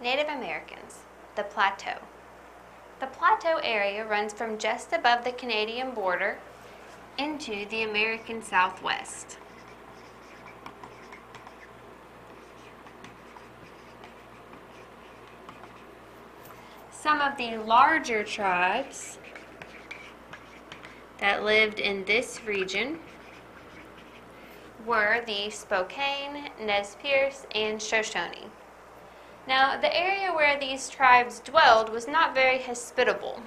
Native Americans, the Plateau. The Plateau area runs from just above the Canadian border into the American Southwest. Some of the larger tribes that lived in this region were the Spokane, Nez Perce, and Shoshone. Now, the area where these tribes dwelled was not very hospitable.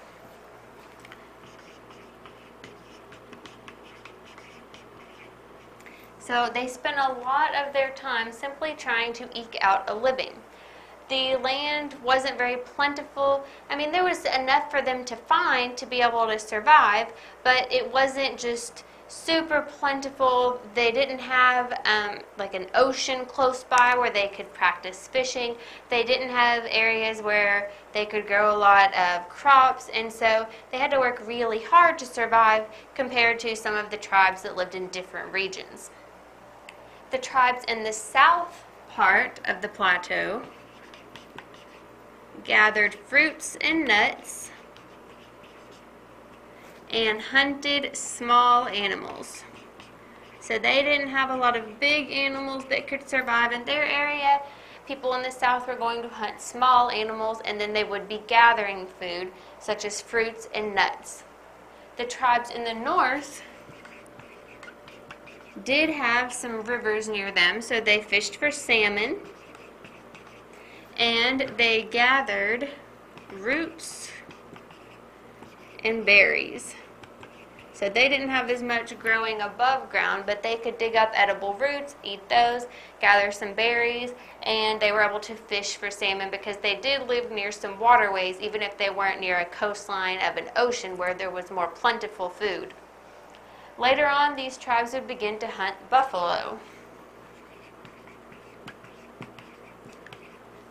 So they spent a lot of their time simply trying to eke out a living. The land wasn't very plentiful. I mean, there was enough for them to find to be able to survive, but it wasn't just super plentiful. They didn't have like an ocean close by where they could practice fishing. They didn't have areas where they could grow a lot of crops, and so they had to work really hard to survive compared to some of the tribes that lived in different regions. The tribes in the south part of the plateau gathered fruits and nuts and hunted small animals. So they didn't have a lot of big animals that could survive in their area. People in the south were going to hunt small animals, and then they would be gathering food such as fruits and nuts. The tribes in the north did have some rivers near them, so they fished for salmon, and they gathered roots and berries. So they didn't have as much growing above ground, but they could dig up edible roots, eat those, gather some berries, and they were able to fish for salmon because they did live near some waterways, even if they weren't near a coastline of an ocean where there was more plentiful food. Later on, these tribes would begin to hunt buffalo.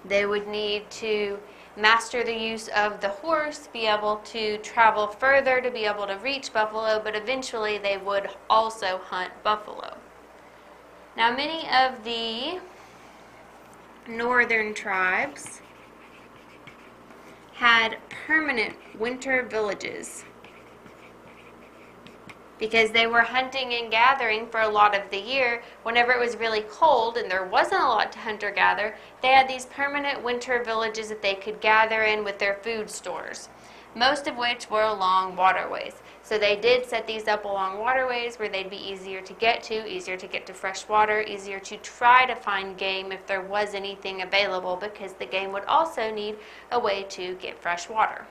They would need to master the use of the horse, be able to travel further to be able to reach buffalo, but eventually they would also hunt buffalo. Now, many of the northern tribes had permanent winter villages because they were hunting and gathering for a lot of the year. Whenever it was really cold and there wasn't a lot to hunt or gather, they had these permanent winter villages that they could gather in with their food stores, most of which were along waterways. So they did set these up along waterways where they'd be easier to get to fresh water, easier to try to find game if there was anything available, because the game would also need a way to get fresh water.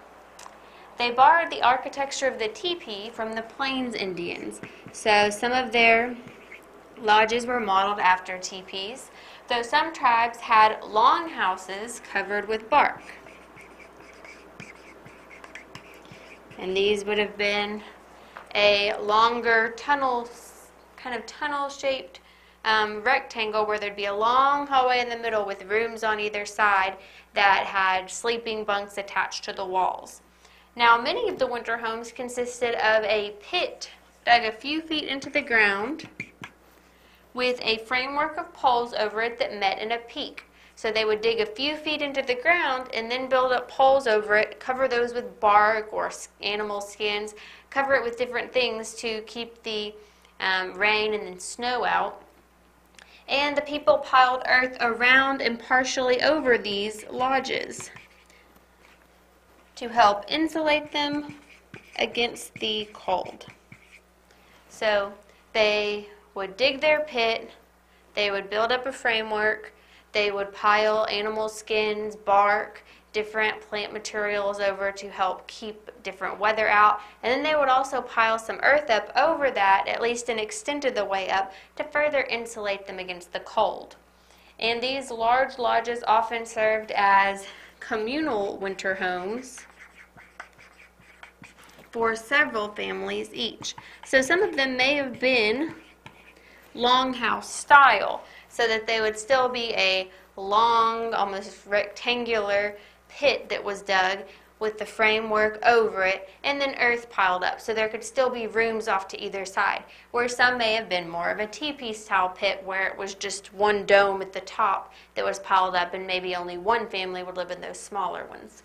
They borrowed the architecture of the teepee from the Plains Indians. So some of their lodges were modeled after teepees, though some tribes had long houses covered with bark. And these would have been a longer kind of tunnel-shaped rectangle where there'd be a long hallway in the middle with rooms on either side that had sleeping bunks attached to the walls. Now, many of the winter homes consisted of a pit dug a few feet into the ground with a framework of poles over it that met in a peak. So they would dig a few feet into the ground and then build up poles over it, cover those with bark or animal skins, cover it with different things to keep the rain and then snow out. And the people piled earth around and partially over these lodges to help insulate them against the cold. So they would dig their pit, they would build up a framework, they would pile animal skins, bark, different plant materials over to help keep different weather out, and then they would also pile some earth up over that, at least an extent of the way up, to further insulate them against the cold. And these large lodges often served as communal winter homes for several families each. So some of them may have been longhouse style, so that they would still be a long, almost rectangular pit that was dug with the framework over it, and then earth piled up. So there could still be rooms off to either side, where some may have been more of a teepee style pit where it was just one dome at the top that was piled up, and maybe only one family would live in those smaller ones.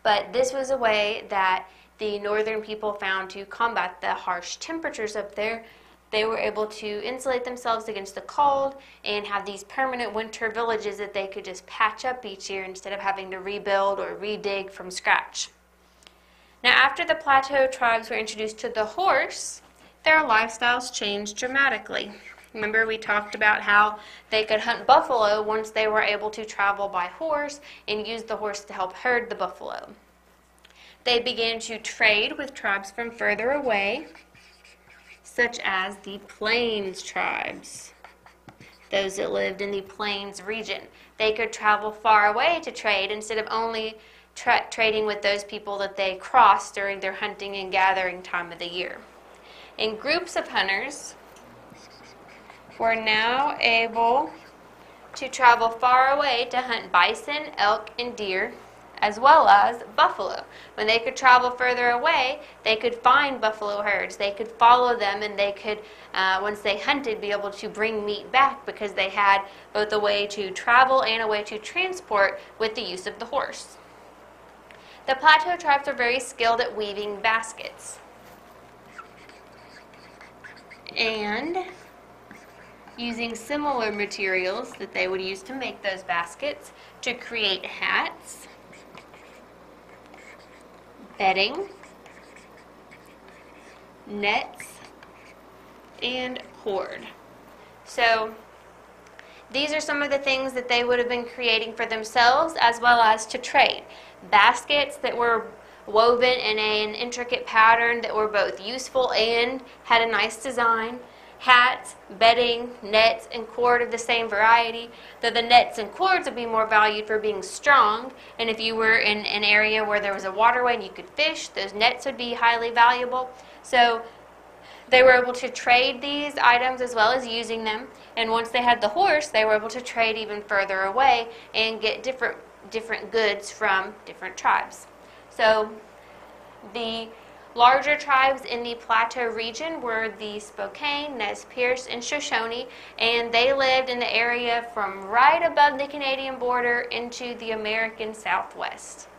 But this was a way that the northern people found to combat the harsh temperatures up there. They were able to insulate themselves against the cold and have these permanent winter villages that they could just patch up each year instead of having to rebuild or redig from scratch. Now, after the Plateau tribes were introduced to the horse, their lifestyles changed dramatically. Remember, we talked about how they could hunt buffalo once they were able to travel by horse and use the horse to help herd the buffalo. They began to trade with tribes from further away, such as the Plains tribes, those that lived in the Plains region. They could travel far away to trade instead of only trading with those people that they crossed during their hunting and gathering time of the year. And groups of hunters were now able to travel far away to hunt bison, elk, and deer, as well as buffalo. When they could travel further away, they could find buffalo herds. They could follow them, and they could, once they hunted, be able to bring meat back because they had both a way to travel and a way to transport with the use of the horse. The Plateau tribes are very skilled at weaving baskets. And using similar materials that they would use to make those baskets to create hats, bedding, nets, and cord. So these are some of the things that they would have been creating for themselves as well as to trade. Baskets that were woven in an intricate pattern that were both useful and had a nice design. Hats, bedding, nets, and cord of the same variety, though the nets and cords would be more valued for being strong, and if you were in an area where there was a waterway and you could fish, those nets would be highly valuable. So they were able to trade these items as well as using them, and once they had the horse, they were able to trade even further away and get different goods from different tribes. So the larger tribes in the Plateau region were the Spokane, Nez Perce, and Shoshone, and they lived in the area from right above the Canadian border into the American Southwest.